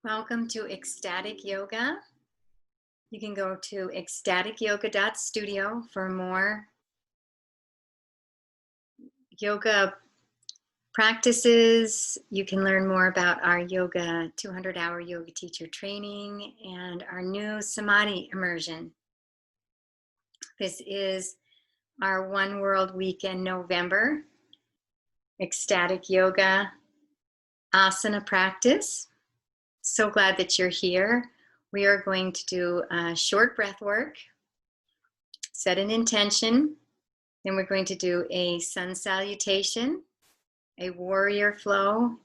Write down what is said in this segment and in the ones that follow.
Welcome to Ecstatic Yoga. You can go to EcstaticYoga.Studio for more yoga practices. You can learn more about our yoga 200-hour yoga teacher training and our new Samadhi immersion. This is our One World Week in November Ecstatic Yoga asana practice. So glad that you're here. We are going to do a short breath work, set an intention, then we're going to do a sun salutation, a warrior flow,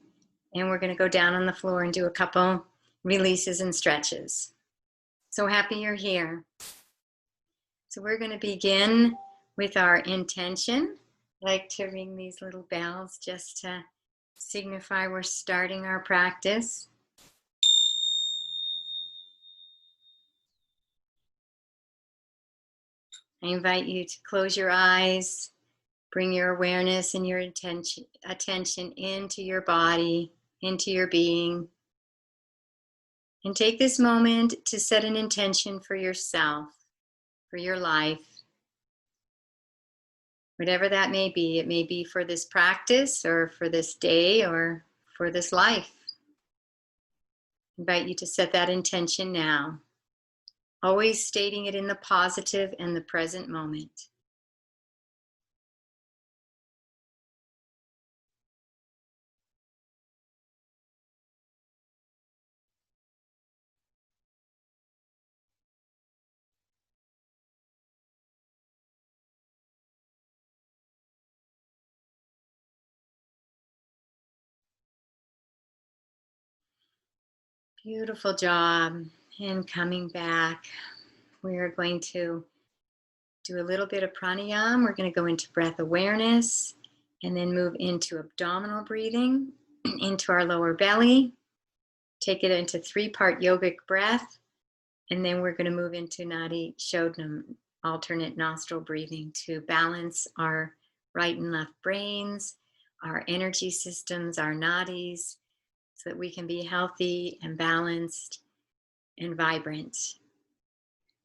and we're going to go down on the floor and do a couple releases and stretches. So happy you're here. So we're going to begin with our intention. I like to ring these little bells just to signify we're starting our practice. I invite you to close your eyes, bring your awareness and your attention into your body, into your being, and take this moment to set an intention for yourself, for your life. Whatever that may be, it may be for this practice or for this day or for this life. I invite you to set that intention now, always stating it in the positive and the present moment. Beautiful job. And coming back, we are going to do a little bit of pranayama. We're going to go into breath awareness and then move into abdominal breathing, into our lower belly. Take it into 3-part yogic breath. And then we're going to move into nadi, shodhana, alternate nostril breathing to balance our right and left brains, our energy systems, our nadis, so that we can be healthy and balanced and vibrant.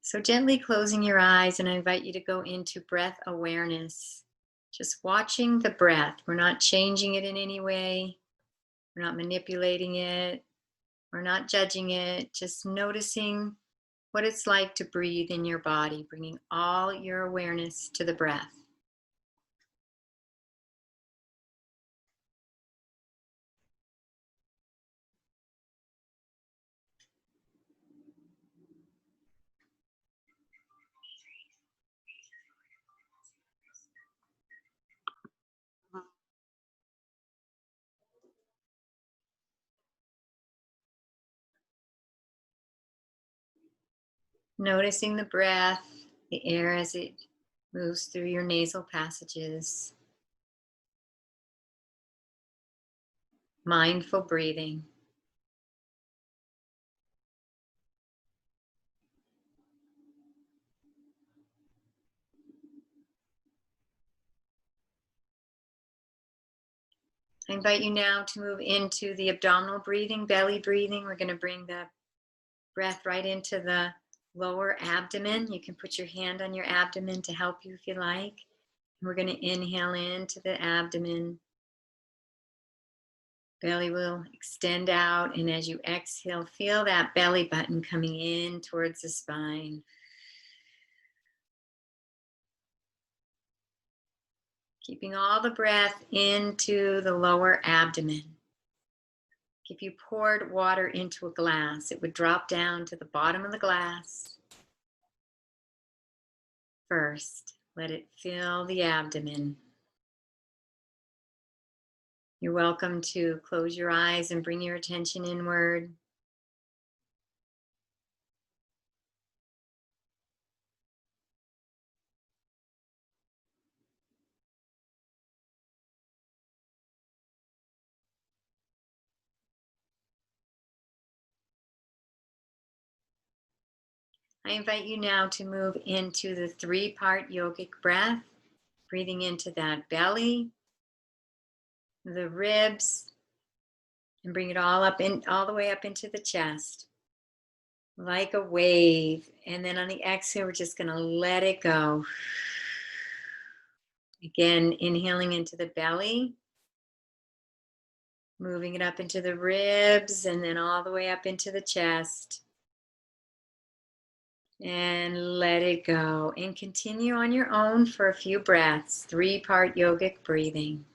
So gently closing your eyes, and I invite you to go into breath awareness. Just watching the breath. We're not changing it in any way. We're not manipulating it. We're not judging it. Just noticing what it's like to breathe in your body, bringing all your awareness to the breath. Noticing the breath, the air as it moves through your nasal passages. Mindful breathing. I invite you now to move into the abdominal breathing, belly breathing. We're going to bring the breath right into the lower abdomen. You can put your hand on your abdomen to help you if you like. We're going to inhale into the abdomen. Belly will extend out, and as you exhale, feel that belly button coming in towards the spine. Keeping all the breath into the lower abdomen. If you poured water into a glass, it would drop down to the bottom of the glass. First, let it fill the abdomen. You're welcome to close your eyes and bring your attention inward. I invite you now to move into the 3-part yogic breath, breathing into that belly, the ribs, And bring it all up in, all the way up into the chest, like a wave. And then on the exhale, we're just going to let it go. Again, inhaling into the belly, moving it up into the ribs, and then all the way up into the chest. And let it go. And continue on your own for a few breaths. 3-part yogic breathing.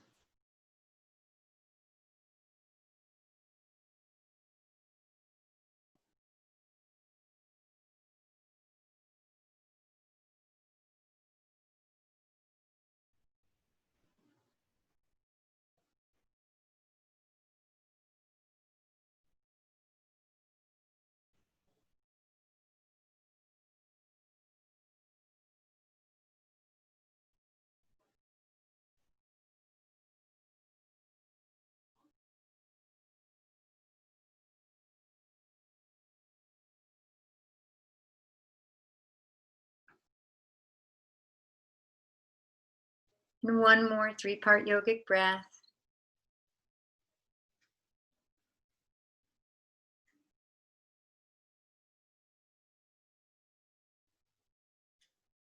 And one more 3-part yogic breath.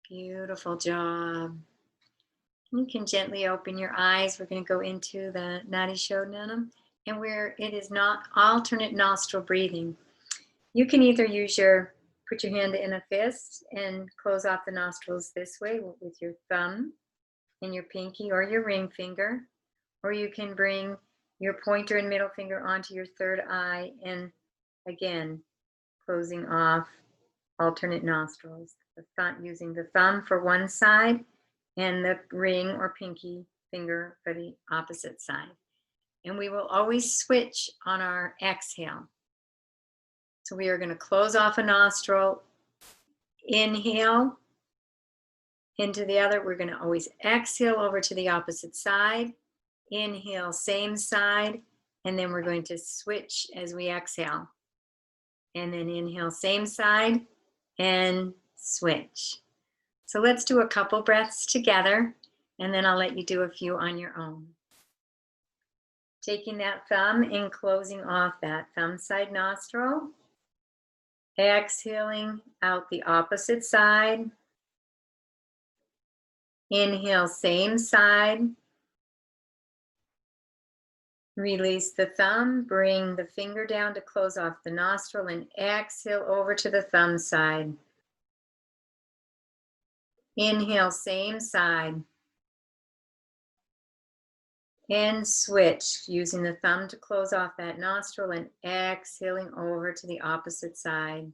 Beautiful job. You can gently open your eyes. We're going to go into the nadi shodhana, and where it is not alternate nostril breathing. You can either put your hand in a fist and close off the nostrils this way with your thumb and your pinky or your ring finger, or you can bring your pointer and middle finger onto your third eye and again, closing off alternate nostrils. Using the thumb for one side and the ring or pinky finger for the opposite side. And we will always switch on our exhale. So we are going to close off a nostril, inhale into the other. We're going to always exhale over to the opposite side, inhale, same side, and then we're going to switch as we exhale. And then inhale, same side, and switch. So let's do a couple breaths together, and then I'll let you do a few on your own. Taking that thumb and closing off that thumb side nostril. Exhaling out the opposite side. Inhale, same side. Release the thumb, bring the finger down to close off the nostril, and exhale over to the thumb side. Inhale, same side. And switch, using the thumb to close off that nostril and exhaling over to the opposite side.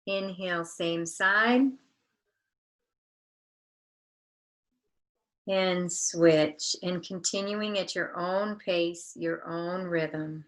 Inhale, same side. And switch, and continuing at your own pace, your own rhythm.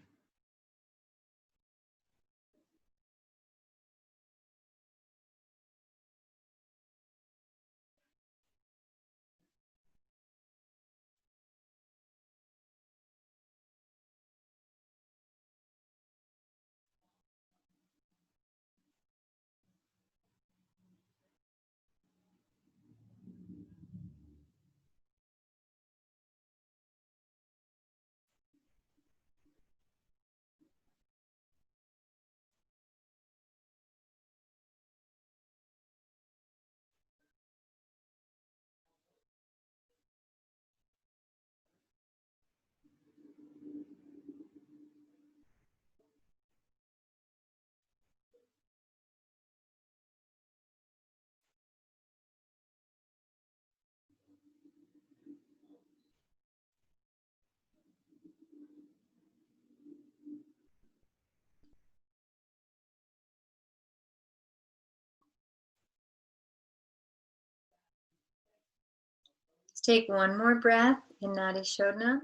Let's take one more breath in Nadi Shodhana.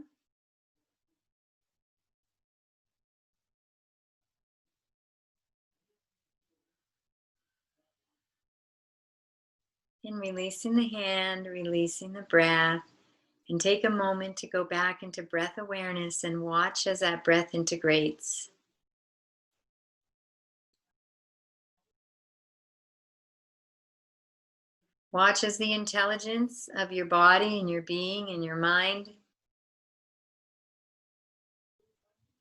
And releasing the hand, releasing the breath. And take a moment to go back into breath awareness and watch as that breath integrates. Watch as the intelligence of your body and your being and your mind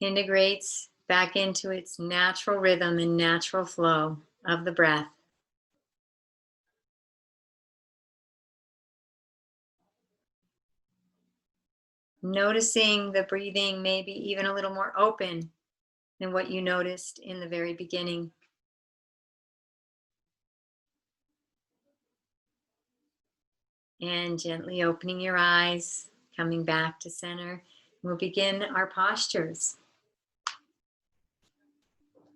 integrates back into its natural rhythm and natural flow of the breath. Noticing the breathing maybe even a little more open than what you noticed in the very beginning. And gently opening your eyes, coming back to center. We'll begin our postures.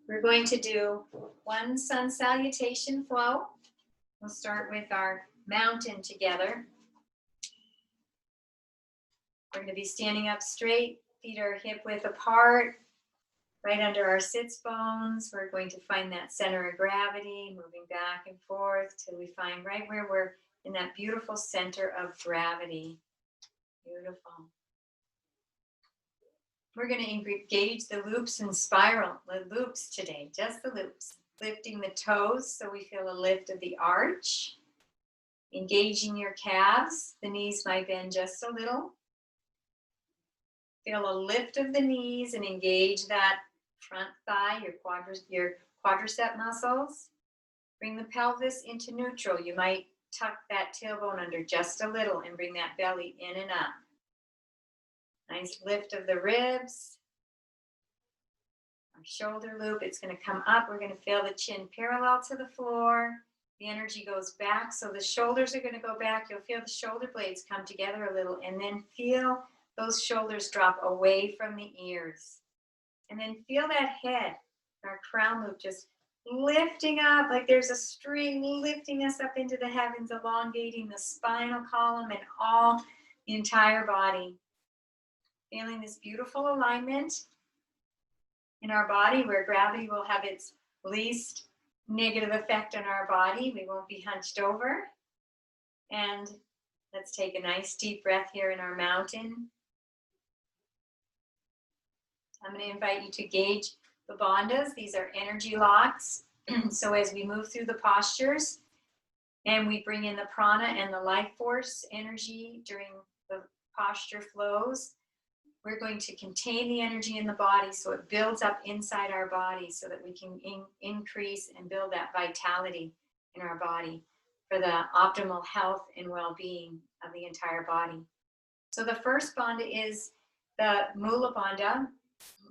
We're going to do one sun salutation flow. We'll start with our mountain together. We're going to be standing up straight, feet are hip width apart, right under our sits bones. We're going to find that center of gravity, moving back and forth till we find right where we're in that beautiful center of gravity. Beautiful. We're going to engage the loops and spiral, the loops today, just the loops. Lifting the toes so we feel a lift of the arch. Engaging your calves. The knees might bend just a little. Feel a lift of the knees and engage that front thigh, your quadricep muscles. Bring the pelvis into neutral. You might tuck that tailbone under just a little and bring that belly in and up. Nice lift of the ribs. Our shoulder loop, it's going to come up. We're going to feel the chin parallel to the floor. The energy goes back, so the shoulders are going to go back. You'll feel the shoulder blades come together a little, and then feel those shoulders drop away from the ears. And then feel that head, our crown loop, just lifting up like there's a string lifting us up into the heavens, elongating the spinal column and all the entire body. Feeling this beautiful alignment in our body where gravity will have its least negative effect on our body. We won't be hunched over. And let's take a nice deep breath here in our mountain. I'm going to invite you to gauge the bandhas. These are energy locks. So as we move through the postures and we bring in the prana and the life force energy during the posture flows, we're going to contain the energy in the body so it builds up inside our body so that we can increase and build that vitality in our body for the optimal health and well-being of the entire body. So the first bandha is the Mula Bandha,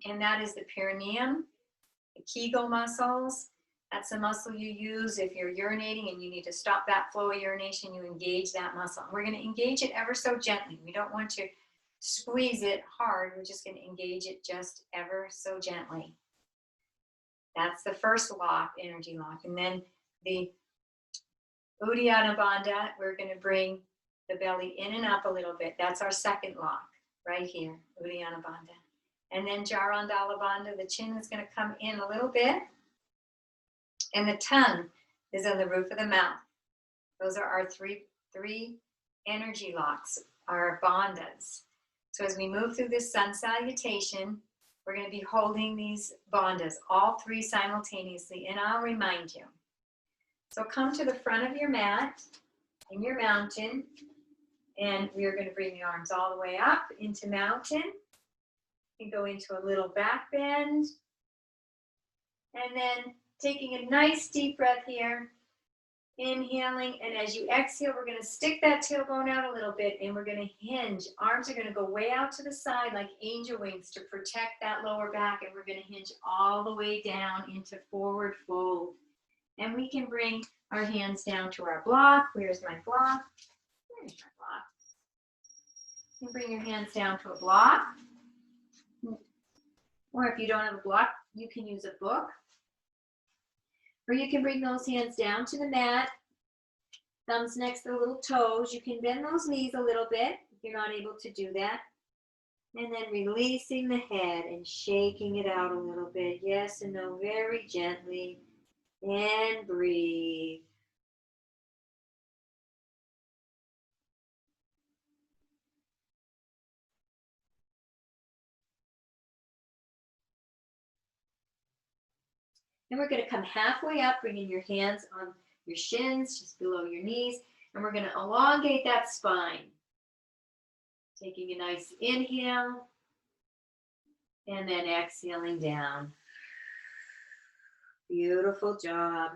and that is the perineum, the Kegel muscles. That's a muscle you use if you're urinating and you need to stop that flow of urination. You engage that muscle. We're going to engage it ever so gently. We don't want to squeeze it hard. We're just going to engage it just ever so gently. That's the first lock, energy lock. And then the Uddiyana Bandha, we're going to bring the belly in and up a little bit. That's our second lock right here, Uddiyana Bandha. And then Jarandala Bandha, the chin is going to come in a little bit. And the tongue is on the roof of the mouth. Those are our three energy locks, our bandhas. So as we move through this sun salutation, we're going to be holding these bandhas, all three simultaneously, and I'll remind you. So come to the front of your mat in your mountain, and we are going to bring the arms all the way up into mountain. You go into a little back bend, and then taking a nice deep breath here, inhaling, and as you exhale, we're going to stick that tailbone out a little bit, and we're going to hinge. Arms are going to go way out to the side like angel wings to protect that lower back, and we're going to hinge all the way down into forward fold. And we can bring our hands down to our block. Where's my block? There's my block. You can bring your hands down to a block. Or if you don't have a block, you can use a book. Or you can bring those hands down to the mat, thumbs next to the little toes. You can bend those knees a little bit if you're not able to do that. And then releasing the head and shaking it out a little bit. Yes and no, very gently. And breathe. And we're going to come halfway up, bringing your hands on your shins, just below your knees. And we're going to elongate that spine. Taking a nice inhale. And then exhaling down. Beautiful job.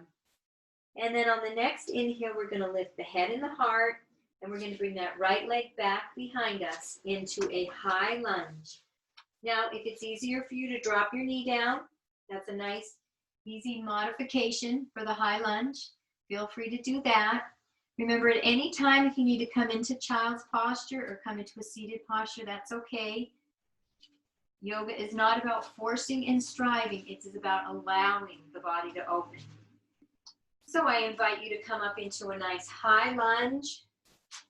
And then on the next inhale, we're going to lift the head and the heart, and we're going to bring that right leg back behind us into a high lunge. Now, if it's easier for you to drop your knee down, that's a nice, easy modification for the high lunge. Feel free to do that. Remember, at any time, if you need to come into child's posture or come into a seated posture, that's okay. Yoga is not about forcing and striving. It is about allowing the body to open. So I invite you to come up into a nice high lunge.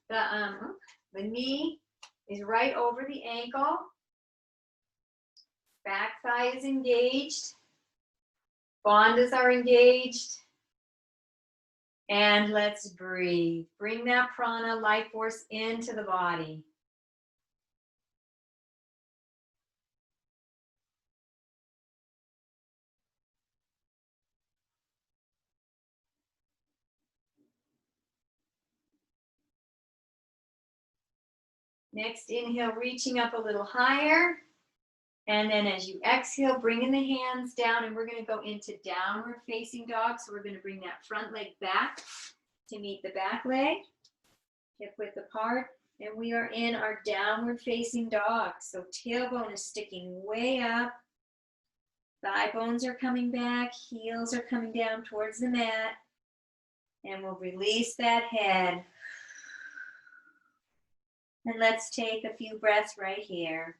The knee is right over the ankle. Back thigh is engaged. Bandhas are engaged. And let's breathe. Bring that prana, life force, into the body. Next inhale, reaching up a little higher. And then as you exhale, bringing the hands down, and we're going to go into downward facing dog. So we're going to bring that front leg back to meet the back leg, hip width apart. And we are in our downward facing dog. So tailbone is sticking way up. Thigh bones are coming back. Heels are coming down towards the mat. And we'll release that head. And let's take a few breaths right here.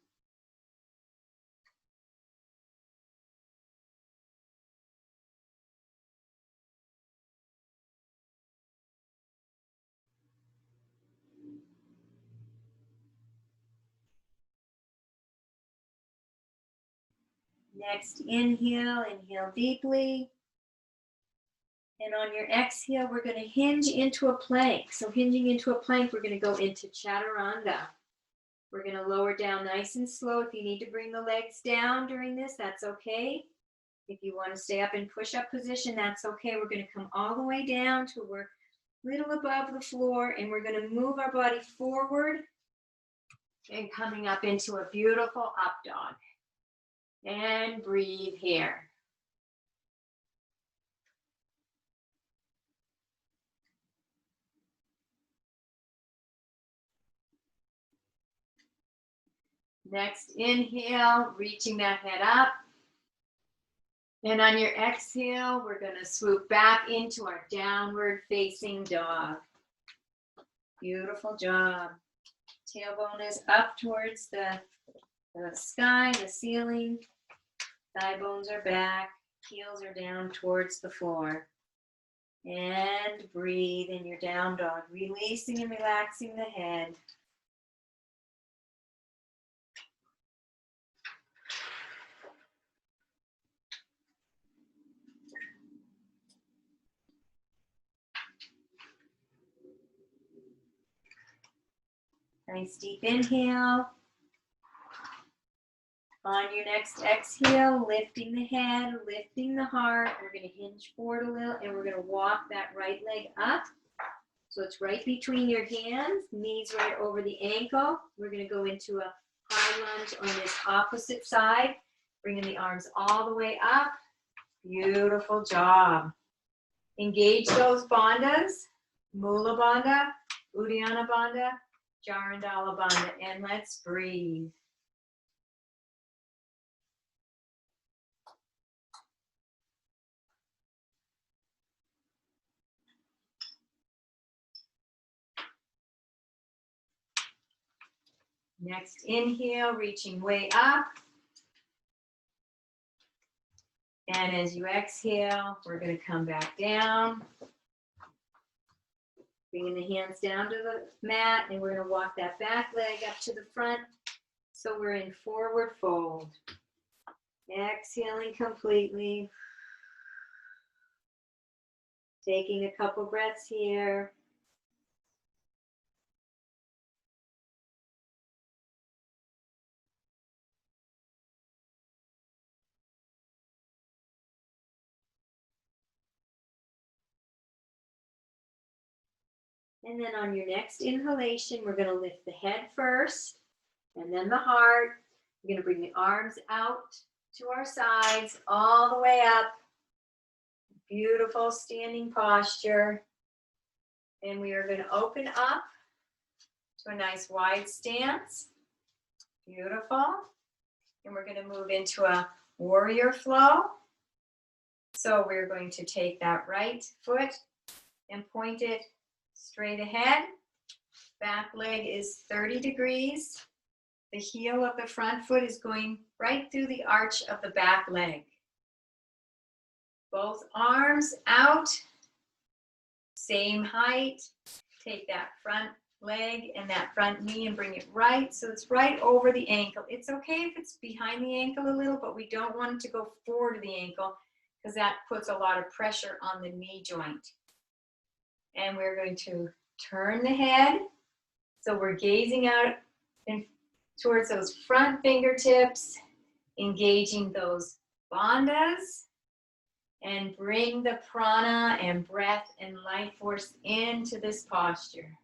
Next inhale, inhale deeply. And on your exhale, we're going to hinge into a plank. So hinging into a plank, we're going to go into chaturanga. We're going to lower down nice and slow. If you need to bring the legs down during this, that's okay. If you want to stay up in push-up position, that's okay. We're going to come all the way down to we're a little above the floor, and we're going to move our body forward and coming up into a beautiful up dog. And breathe here. Next inhale, reaching that head up. And on your exhale, we're going to swoop back into our downward facing dog. Beautiful job. Tailbone is up towards the sky, the ceiling. Thigh bones are back. Heels are down towards the floor. And breathe in your down dog, releasing and relaxing the head. Nice deep inhale. On your next exhale, lifting the head, lifting the heart. We're going to hinge forward a little, and we're going to walk that right leg up. So it's right between your hands, knees right over the ankle. We're going to go into a high lunge on this opposite side, bringing the arms all the way up. Beautiful job. Engage those bandhas, Mula Bandha, Uddiyana Bandha, Jarandala Bandha, and let's breathe. Next inhale, reaching way up. And as you exhale, we're going to come back down. Bringing the hands down to the mat, and we're going to walk that back leg up to the front. So we're in forward fold. Exhaling completely. Taking a couple breaths here. And then on your next inhalation, we're going to lift the head first, and then the heart, We're going to bring the arms out to our sides, all the way up. Beautiful standing posture. And we are going to open up to a nice wide stance. Beautiful. And we're going to move into a warrior flow. So we're going to take that right foot and point it straight ahead. Back leg is 30 degrees. The heel of the front foot is going right through the arch of the back leg. Both arms out, same height. Take that front leg and that front knee and bring it right so it's right over the ankle. It's okay if it's behind the ankle a little, but we don't want it to go forward of the ankle because that puts a lot of pressure on the knee joint. And we're going to turn the head. So we're gazing out towards those front fingertips, engaging those bandhas, and bring the prana and breath and life force into this posture.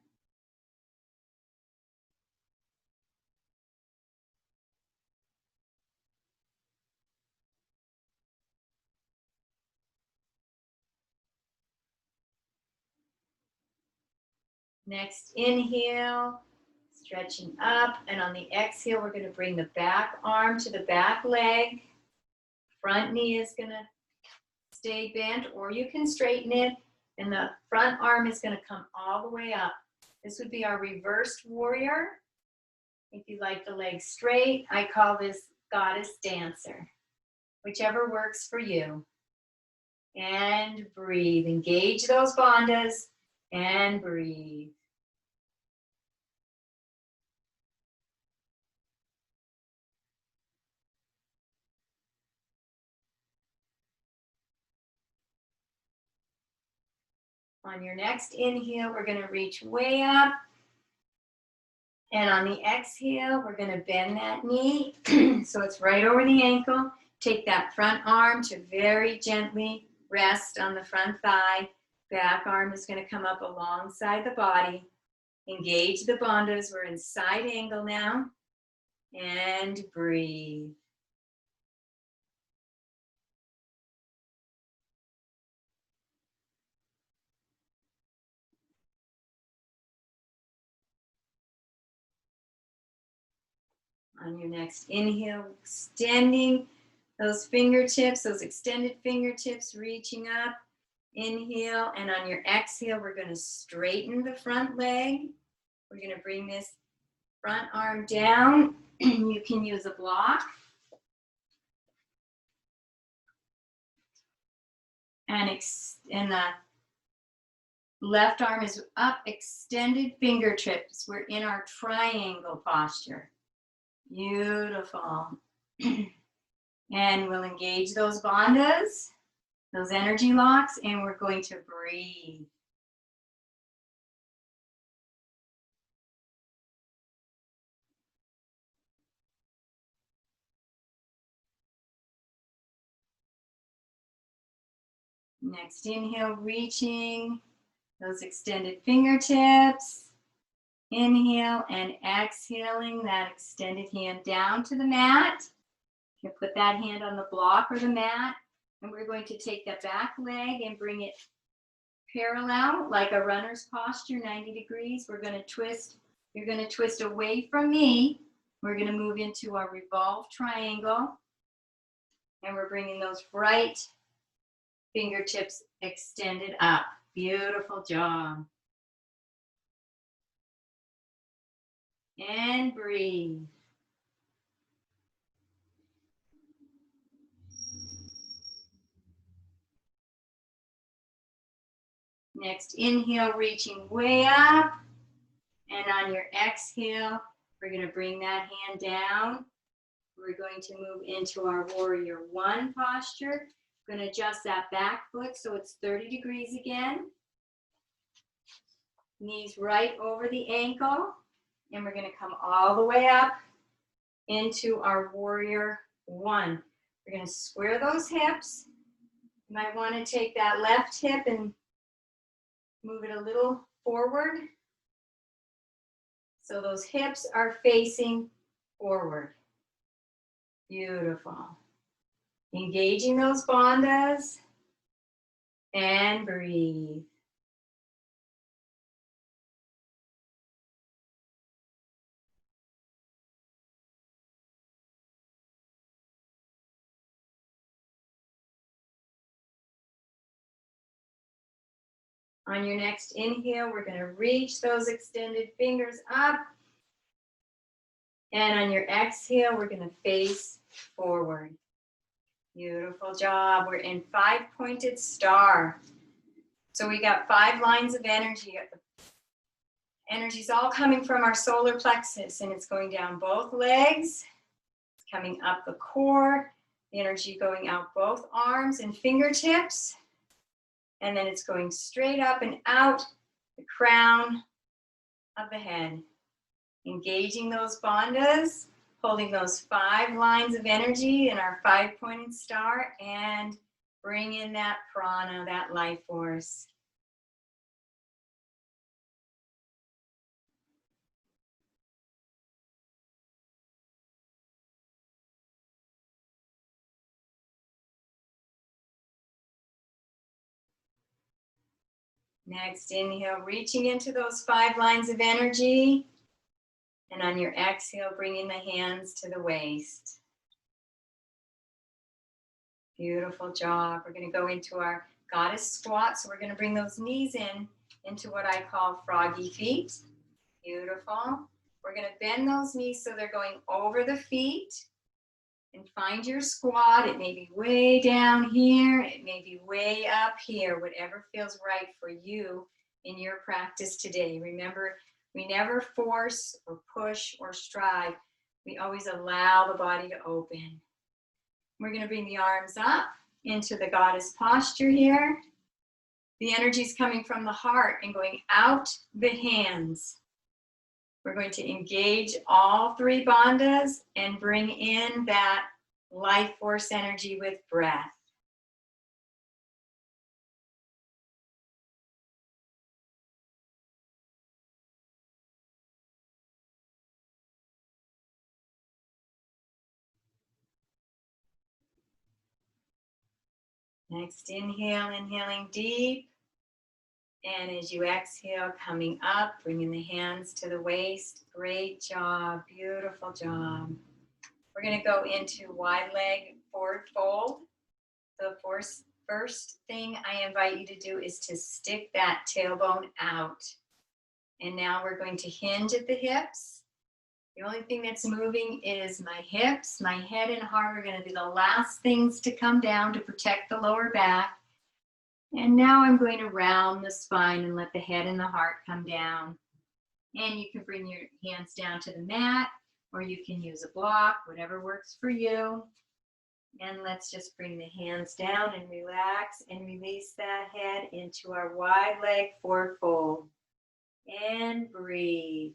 Next inhale, stretching up, and on the exhale, we're going to bring the back arm to the back leg. Front knee is going to stay bent, or you can straighten it, and the front arm is going to come all the way up. This would be our reversed warrior. If you like the legs straight, I call this goddess dancer, whichever works for you. And breathe. Engage those bandhas and breathe. On your next inhale, we're going to reach way up. And on the exhale, we're going to bend that knee so it's right over the ankle. Take that front arm to very gently rest on the front thigh. Back arm is going to come up alongside the body. Engage the bandhas. We're in side angle now. And breathe. On your next inhale, extending those fingertips, those extended fingertips, reaching up. Inhale, and on your exhale, we're going to straighten the front leg. We're going to bring this front arm down. You can use a block. And the left arm is up, extended fingertips. We're in our triangle posture. Beautiful. And we'll engage those bandhas, those energy locks, and we're going to breathe. Next inhale, reaching those extended fingertips. Inhale and exhaling that extended hand down to the mat. You put that hand on the block or the mat, and we're going to take that back leg and bring it parallel like a runner's posture, 90 degrees. We're going to twist. You're going to twist away from me. We're going to move into our revolved triangle, and we're bringing those right fingertips extended up. Beautiful job. And breathe. Next inhale, reaching way up. And on your exhale, we're going to bring that hand down. We're going to move into our warrior one posture. We're going to adjust that back foot so it's 30 degrees again. Knees right over the ankle. And we're going to come all the way up into our warrior one. We're going to square those hips. You might want to take that left hip and move it a little forward. So those hips are facing forward. Beautiful. Engaging those bandhas and breathe. On your next inhale, we're going to reach those extended fingers up. And on your exhale, we're going to face forward. Beautiful job. We're in 5-pointed star. So we got 5 lines of energy. Energy's all coming from our solar plexus, and it's going down both legs. It's coming up the core. The energy going out both arms and fingertips. And then it's going straight up and out the crown of the head. Engaging those bandhas, holding those 5 lines of energy in our 5-pointed star, and bring in that prana, that life force. Next inhale, reaching into those 5 lines of energy. And on your exhale, bringing the hands to the waist. Beautiful job. We're going to go into our goddess squat. So we're going to bring those knees into what I call froggy feet. Beautiful. We're going to bend those knees so they're going over the feet. And find your squat. It may be way down here. It may be way up here. Whatever feels right for you in your practice today. Remember, we never force or push or strive. We always allow the body to open. We're going to bring the arms up into the goddess posture here. The energy is coming from the heart and going out the hands. We're going to engage all 3 bandhas and bring in that life force energy with breath. Next inhale, inhaling deep. And as you exhale, coming up, bringing the hands to the waist. Great job, beautiful job. We're going to go into wide leg forward fold. The first thing I invite you to do is to stick that tailbone out. And now we're going to hinge at the hips. The only thing that's moving is my hips. My head and heart are going to be the last things to come down to protect the lower back. And now I'm going to round the spine and let the head and the heart come down. And you can bring your hands down to the mat, or you can use a block, whatever works for you. And let's just bring the hands down and relax and release that head into our wide leg forward fold. And breathe.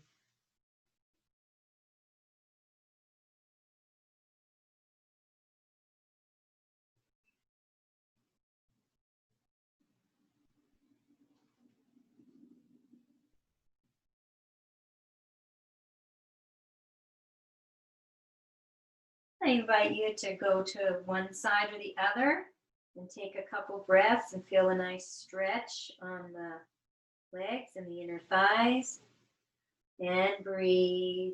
I invite you to go to one side or the other and take a couple breaths and feel a nice stretch on the legs and the inner thighs. And breathe.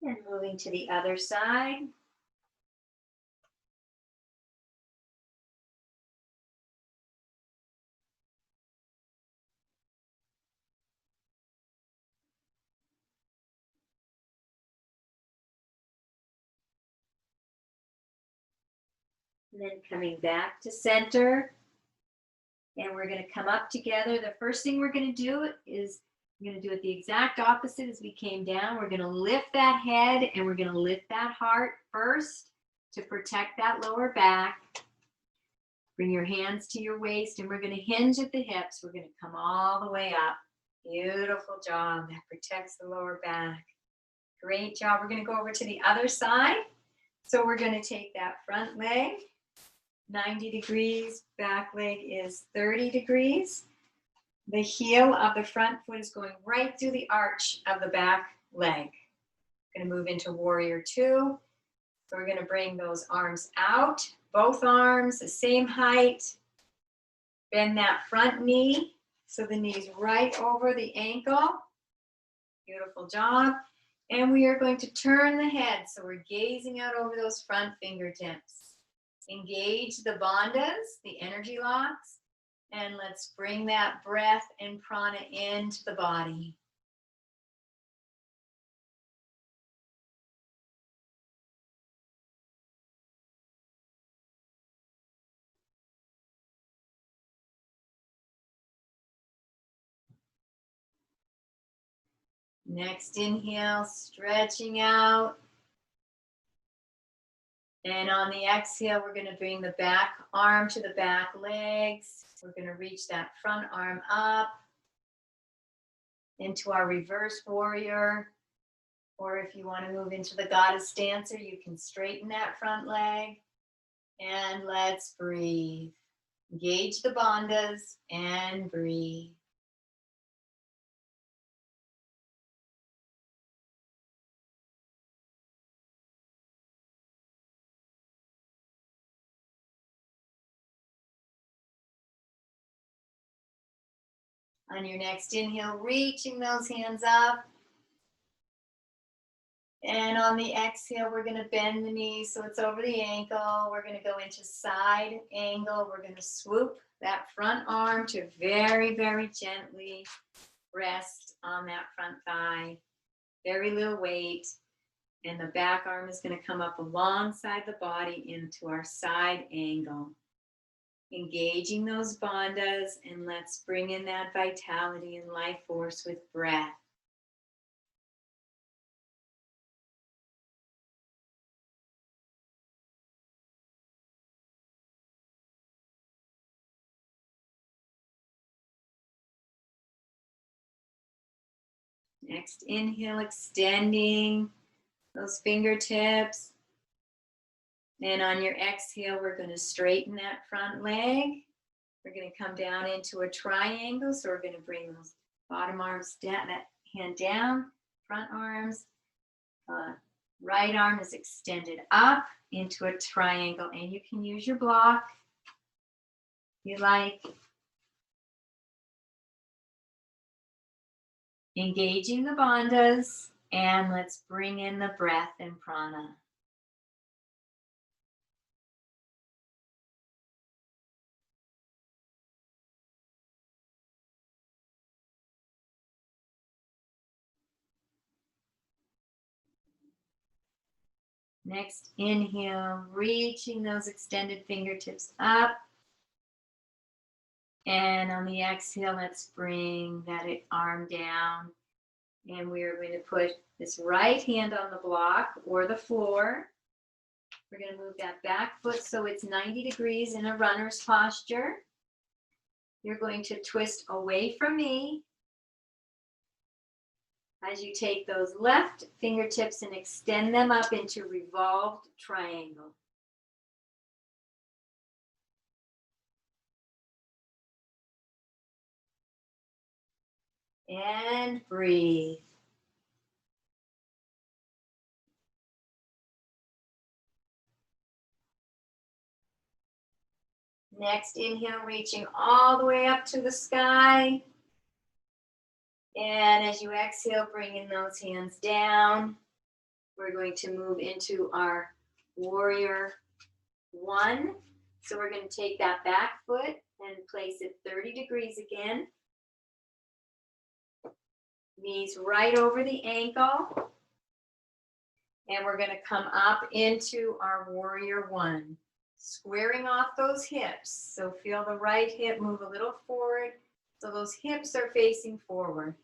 And moving to the other side. And then coming back to center. And we're going to come up together. The first thing we're going to do is we're going to do it the exact opposite as we came down. We're going to lift that head and we're going to lift that heart first to protect that lower back. Bring your hands to your waist and we're going to hinge at the hips. We're going to come all the way up. Beautiful job. That protects the lower back. Great job. We're going to go over to the other side. So we're going to take that front leg, 90 degrees, back leg is 30 degrees. The heel of the front foot is going right through the arch of the back leg. Going to move into warrior two. So we're going to bring those arms out, both arms the same height. Bend that front knee so the knee's right over the ankle. Beautiful job. And we are going to turn the head. So we're gazing out over those front fingertips. Engage the bandhas, the energy locks. And let's bring that breath and prana into the body. Next inhale, stretching out. And on the exhale, we're going to bring the back arm to the back legs. We're going to reach that front arm up into our reverse warrior. Or if you want to move into the goddess dancer, you can straighten that front leg. And let's breathe. Engage the bandhas and breathe. On your next inhale, reaching those hands up. And on the exhale, we're going to bend the knee so it's over the ankle. We're going to go into side angle. We're going to swoop that front arm to very, very gently rest on that front thigh. Very little weight. And the back arm is going to come up alongside the body into our side angle. Engaging those bandhas, and let's bring in that vitality and life force with breath. Next inhale, extending those fingertips. And on your exhale, we're going to straighten that front leg. We're going to come down into a triangle. So we're going to bring those bottom arms down, that hand down, front arms. Right arm is extended up into a triangle. And you can use your block if you like. Engaging the bandhas, and let's bring in the breath and prana. Next inhale, reaching those extended fingertips up. And on the exhale, let's bring that arm down. And we are going to put this right hand on the block or the floor. We're going to move that back foot so it's 90 degrees in a runner's posture. You're going to twist away from me as you take those left fingertips and extend them up into revolved triangle. And breathe. Next inhale, reaching all the way up to the sky. And as you exhale, bringing those hands down. We're going to move into our warrior one. So we're going to take that back foot and place it 30 degrees again. Knees right over the ankle. And we're going to come up into our warrior one. Squaring off those hips. So feel the right hip move a little forward. So those hips are facing forward.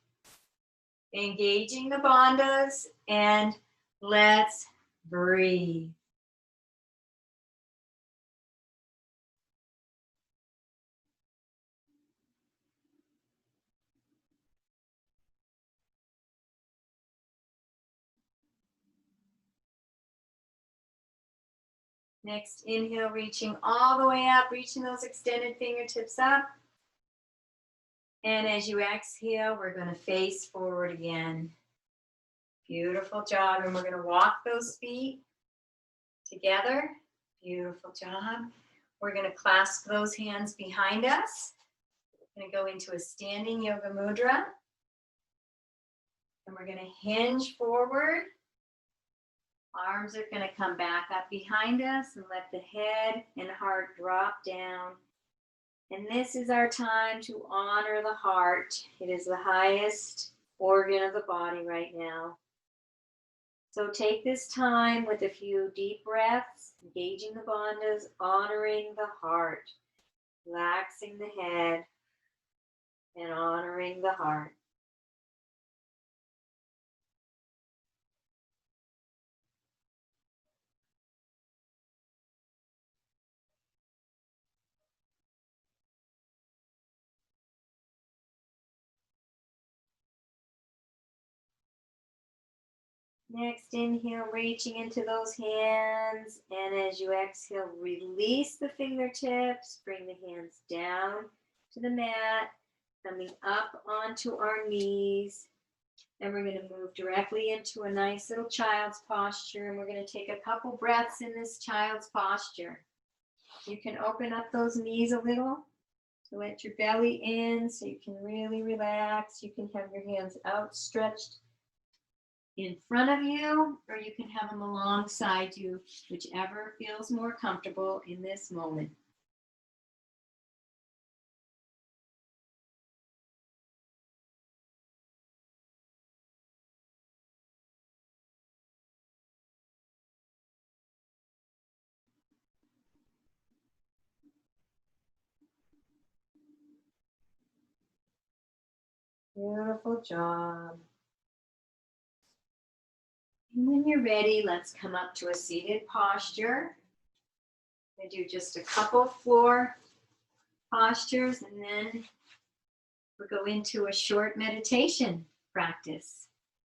Engaging the bandhas, and let's breathe. Next inhale, reaching all the way up, reaching those extended fingertips up. And as you exhale, we're going to face forward again. Beautiful job. And we're going to walk those feet together. Beautiful job. We're going to clasp those hands behind us. We're going to go into a standing yoga mudra. And we're going to hinge forward. Arms are going to come back up behind us and let the head and heart drop down. And this is our time to honor the heart. It is the highest organ of the body right now. So take this time with a few deep breaths, engaging the bandhas, honoring the heart, relaxing the head, and honoring the heart. Next inhale, reaching into those hands, and as you exhale, release the fingertips, bring the hands down to the mat, coming up onto our knees, and we're going to move directly into a nice little child's posture, and we're going to take a couple breaths in this child's posture. You can open up those knees a little to let your belly in so you can really relax. You can have your hands outstretched in front of you, or you can have them alongside you, whichever feels more comfortable in this moment. Beautiful job. And when you're ready, let's come up to a seated posture. I do just a couple floor postures, and then we'll go into a short meditation practice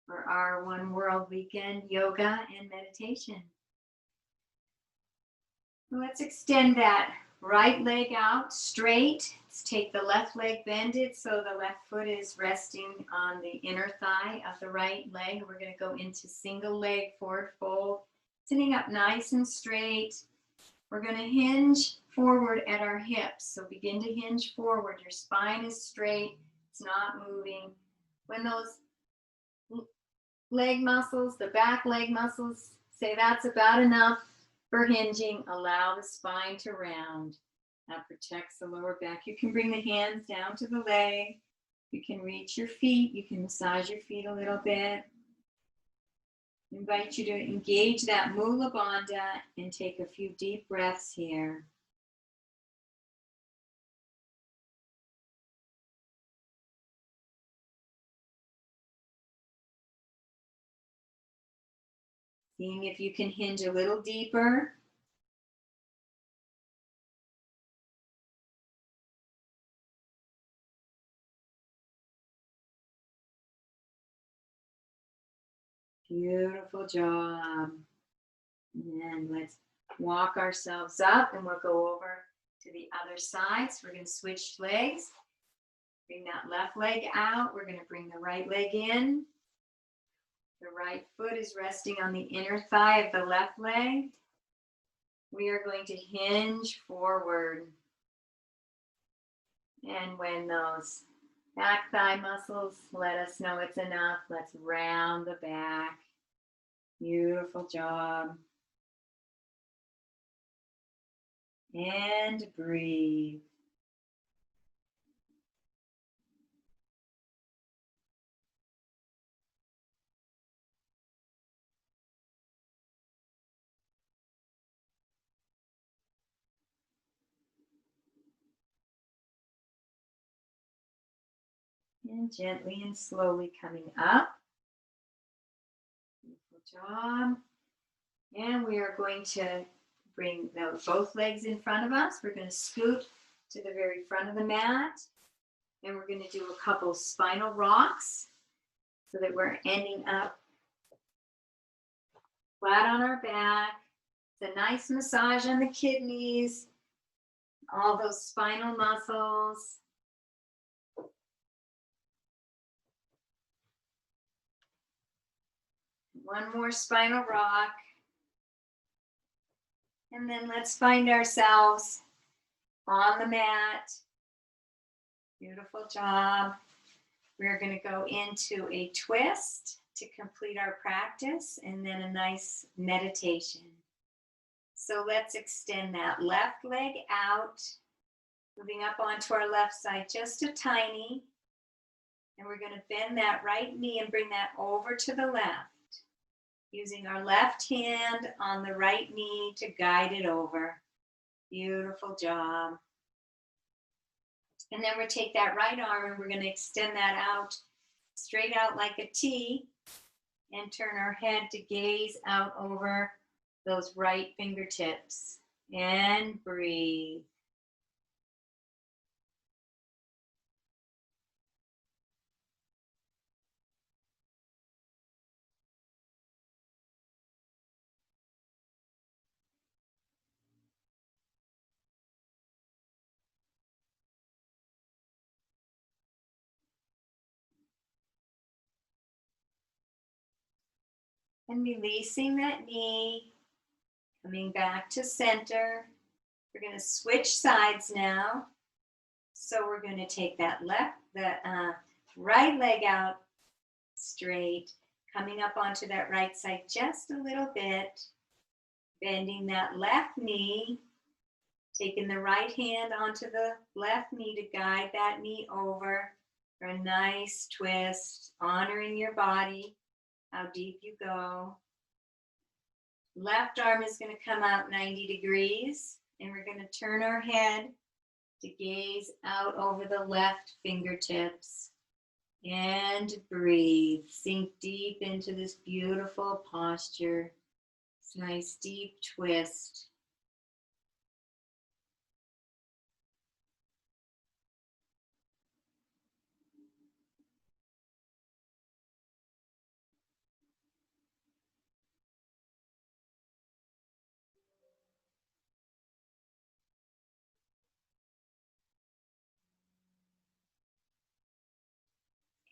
for our One World Weekend yoga and meditation. Let's extend that right leg out straight. Let's take the left leg, bend it so the left foot is resting on the inner thigh of the right leg. We're going to go into single leg forward fold, sitting up nice and straight. We're going to hinge forward at our hips. So begin to hinge forward. Your spine is straight. It's not moving. When those leg muscles, the back leg muscles, say that's about enough for hinging, allow the spine to round. That protects the lower back. You can bring the hands down to the leg. You can reach your feet. You can massage your feet a little bit. I invite you to engage that Mula Bandha and take a few deep breaths here. Seeing if you can hinge a little deeper. Beautiful job. And let's walk ourselves up, and we'll go over to the other side. So we're going to switch legs. Bring that left leg out. We're going to bring the right leg in. The right foot is resting on the inner thigh of the left leg. We are going to hinge forward. And when those back thigh muscles let us know it's enough, let's round the back. Beautiful job. And breathe. And gently and slowly coming up. Beautiful job. And we are going to bring both legs in front of us. We're going to scoot to the very front of the mat. And we're going to do a couple spinal rocks so that we're ending up flat on our back, a nice massage on the kidneys, all those spinal muscles. One more spinal rock. And then let's find ourselves on the mat. Beautiful job. We're going to go into a twist to complete our practice, and then a nice meditation. So let's extend that left leg out, moving up onto our left side just a tiny. And we're going to bend that right knee and bring that over to the left, using our left hand on the right knee to guide it over. Beautiful job. And then we'll take that right arm and we're going to extend that out, straight out like a T, and turn our head to gaze out over those right fingertips. And breathe. And releasing that knee, coming back to center. We're going to switch sides now. So we're going to take that right leg out straight, coming up onto that right side just a little bit, bending that left knee, taking the right hand onto the left knee to guide that knee over for a nice twist, honoring your body, how deep you go. Left arm is going to come out 90 degrees, and we're going to turn our head to gaze out over the left fingertips. And breathe. Sink deep into this beautiful posture. This nice deep twist.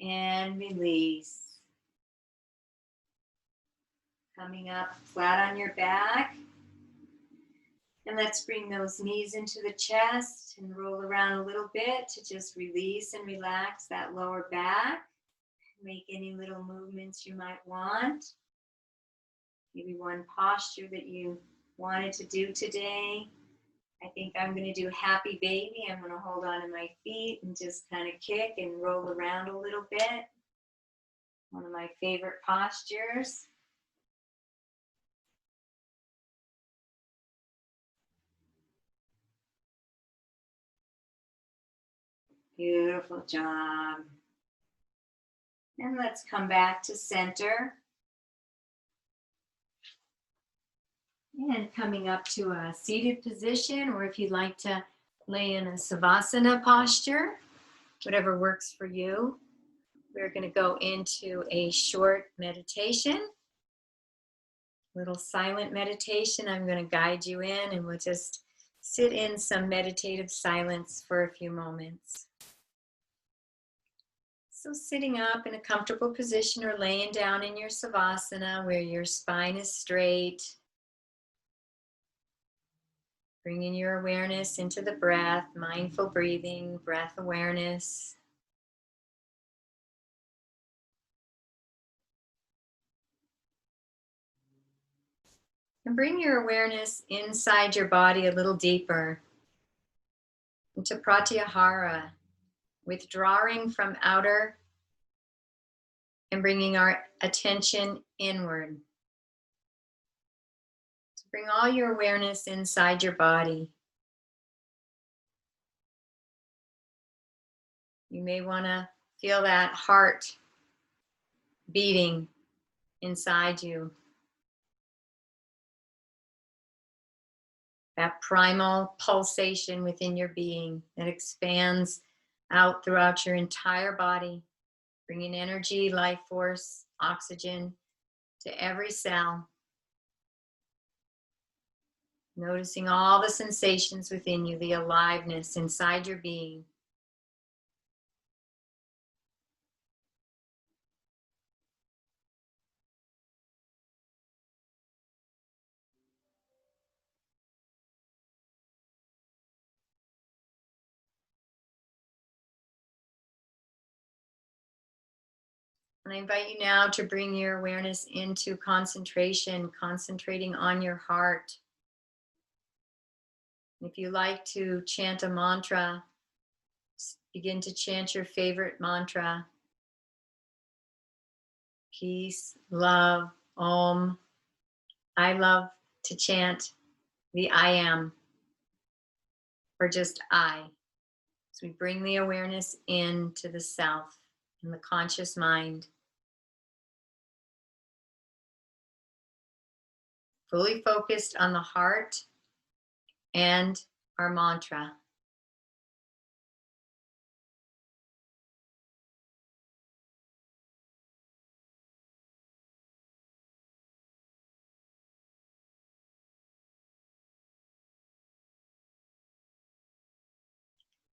And release. Coming up flat on your back. And let's bring those knees into the chest and roll around a little bit to just release and relax that lower back. Make any little movements you might want. Maybe one posture that you wanted to do today. I think I'm going to do happy baby. I'm going to hold on to my feet and just kind of kick and roll around a little bit. One of my favorite postures. Beautiful job. And let's come back to center. And coming up to a seated position, or if you'd like to lay in a savasana posture, whatever works for you. We're going to go into a short meditation, little silent meditation. I'm going to guide you in, and we'll just sit in some meditative silence for a few moments. So sitting up in a comfortable position or laying down in your savasana where your spine is straight. Bringing your awareness into the breath, mindful breathing, breath awareness. And bring your awareness inside your body a little deeper into pratyahara, withdrawing from outer and bringing our attention inward. So bring all your awareness inside your body. You may want to feel that heart beating inside you. That primal pulsation within your being that expands out throughout your entire body, bringing energy, life force, oxygen to every cell. Noticing all the sensations within you, the aliveness inside your being. And I invite you now to bring your awareness into concentration, concentrating on your heart. If you like to chant a mantra, begin to chant your favorite mantra. Peace, love, Om. I love to chant the I am, or just I. So we bring the awareness into the self, in the conscious mind. Fully focused on the heart and our mantra.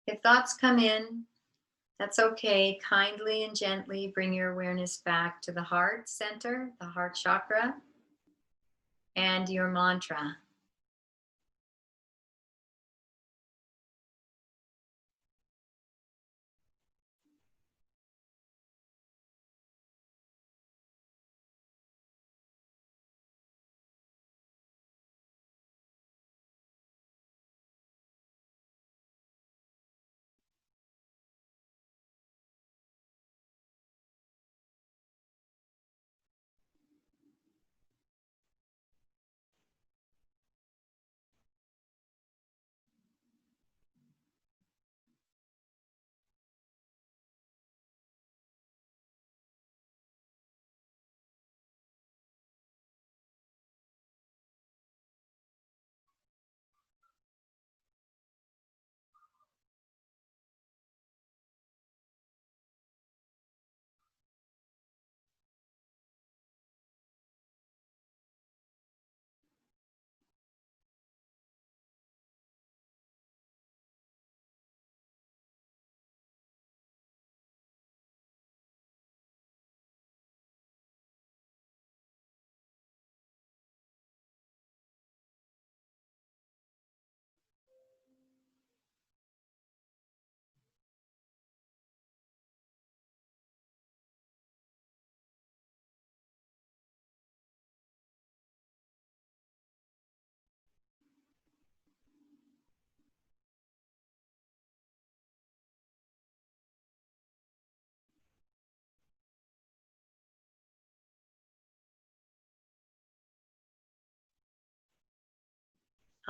If thoughts come in, that's okay. Kindly and gently bring your awareness back to the heart center, the heart chakra, and your mantra.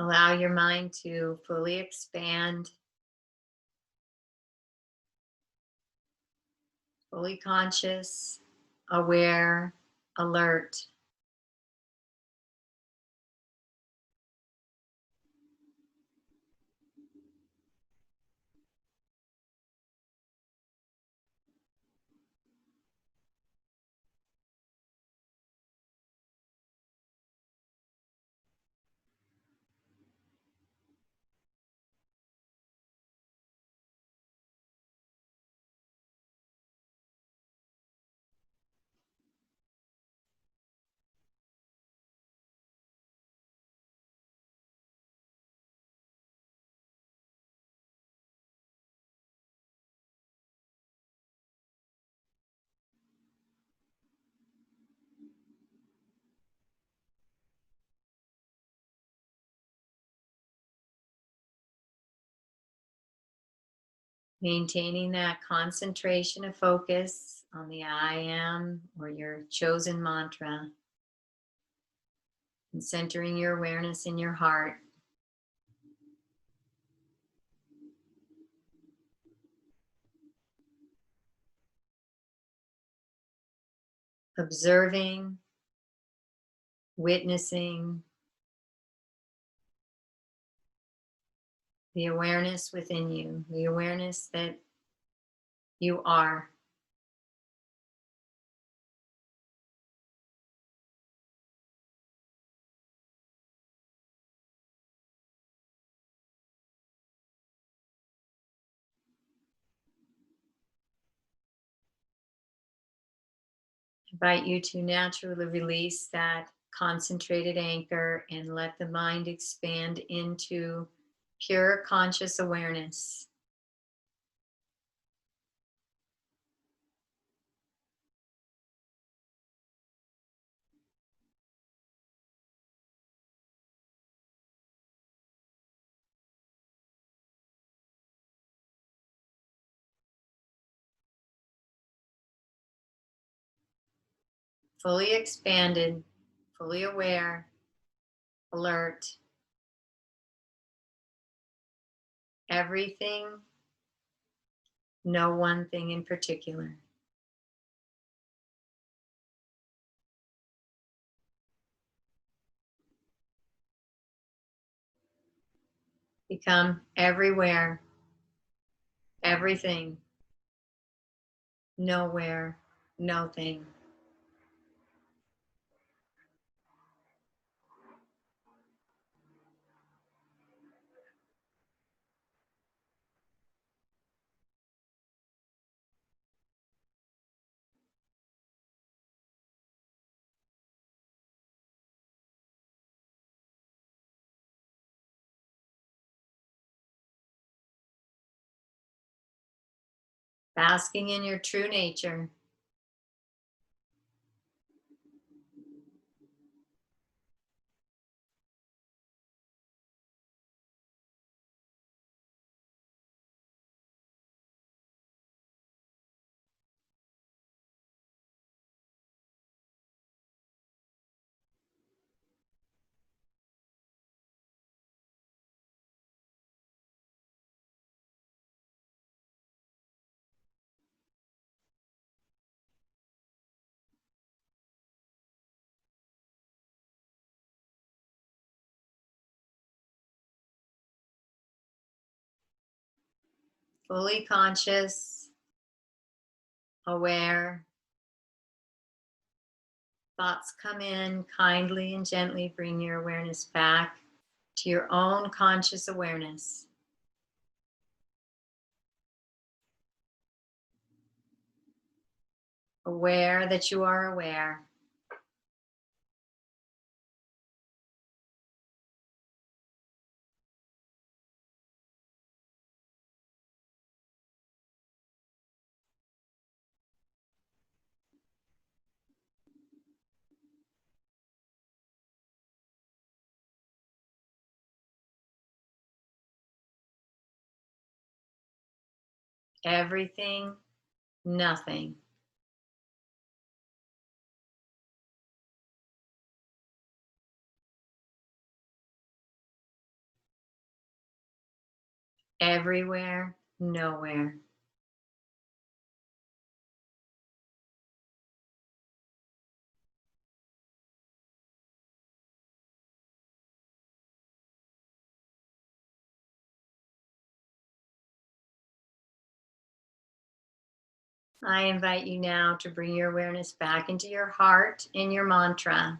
Allow your mind to fully expand, fully conscious, aware, alert. Maintaining that concentration of focus on the I am or your chosen mantra, and centering your awareness in your heart. Observing, witnessing the awareness within you, the awareness that you are. Invite you to naturally release that concentrated anchor and let the mind expand into pure conscious awareness. Fully expanded, fully aware, alert. Everything, no one thing in particular. Become everywhere, everything, nowhere, no thing. Basking in your true nature. Fully conscious, aware. Thoughts come in, kindly and gently bring your awareness back to your own conscious awareness. Aware that you are aware. Everything, nothing. Everywhere, nowhere. I invite you now to bring your awareness back into your heart in your mantra.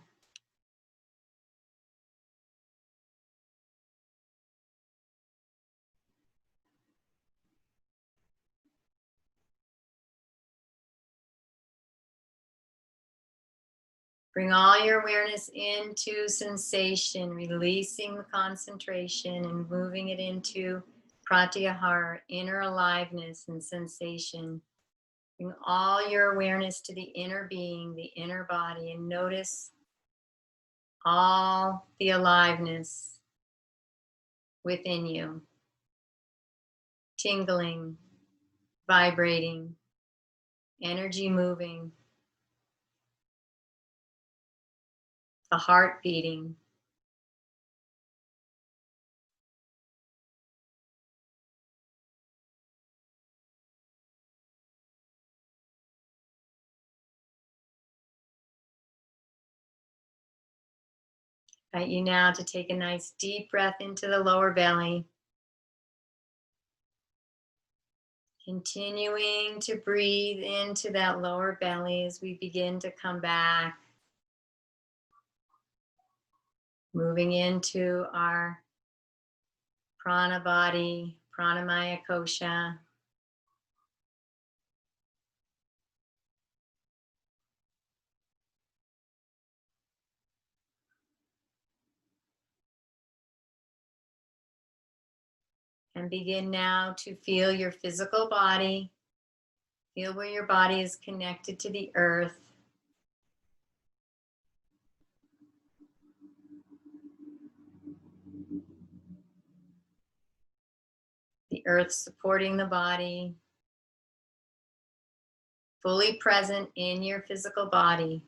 Bring all your awareness into sensation, releasing the concentration and moving it into pratyahara, inner aliveness and sensation. Bring all your awareness to the inner being, the inner body, and notice all the aliveness within you, tingling, vibrating, energy moving, the heart beating. I invite you now to take a nice deep breath into the lower belly. Continuing to breathe into that lower belly as we begin to come back. Moving into our prana body, pranamaya kosha. And begin now to feel your physical body. Feel where your body is connected to the earth. The earth supporting the body. Fully present in your physical body.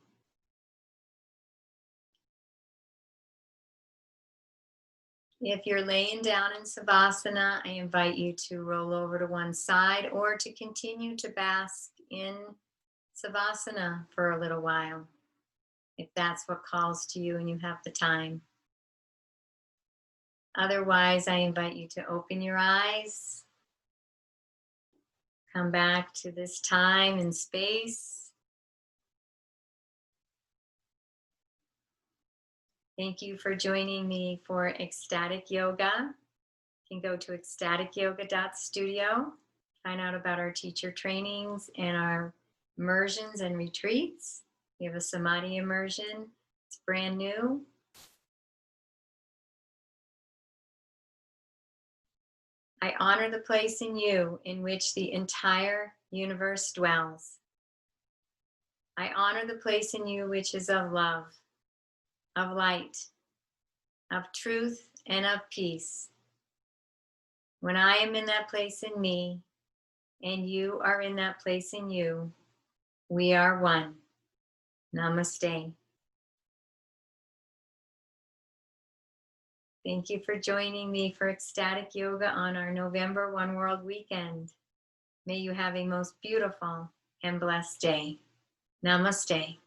If you're laying down in Savasana, I invite you to roll over to one side or to continue to bask in Savasana for a little while, if that's what calls to you and you have the time. Otherwise, I invite you to open your eyes, come back to this time and space. Thank you for joining me for Ecstatic Yoga. You can go to EcstaticYoga.Studio, find out about our teacher trainings and our immersions and retreats. We have a Samadhi immersion. It's brand new. I honor the place in you in which the entire universe dwells. I honor the place in you which is of love, of light, of truth, and of peace. When I am in that place in me, and you are in that place in you, we are one. Namaste. Thank you for joining me for Ecstatic Yoga on our November One World weekend. May you have a most beautiful and blessed day. Namaste.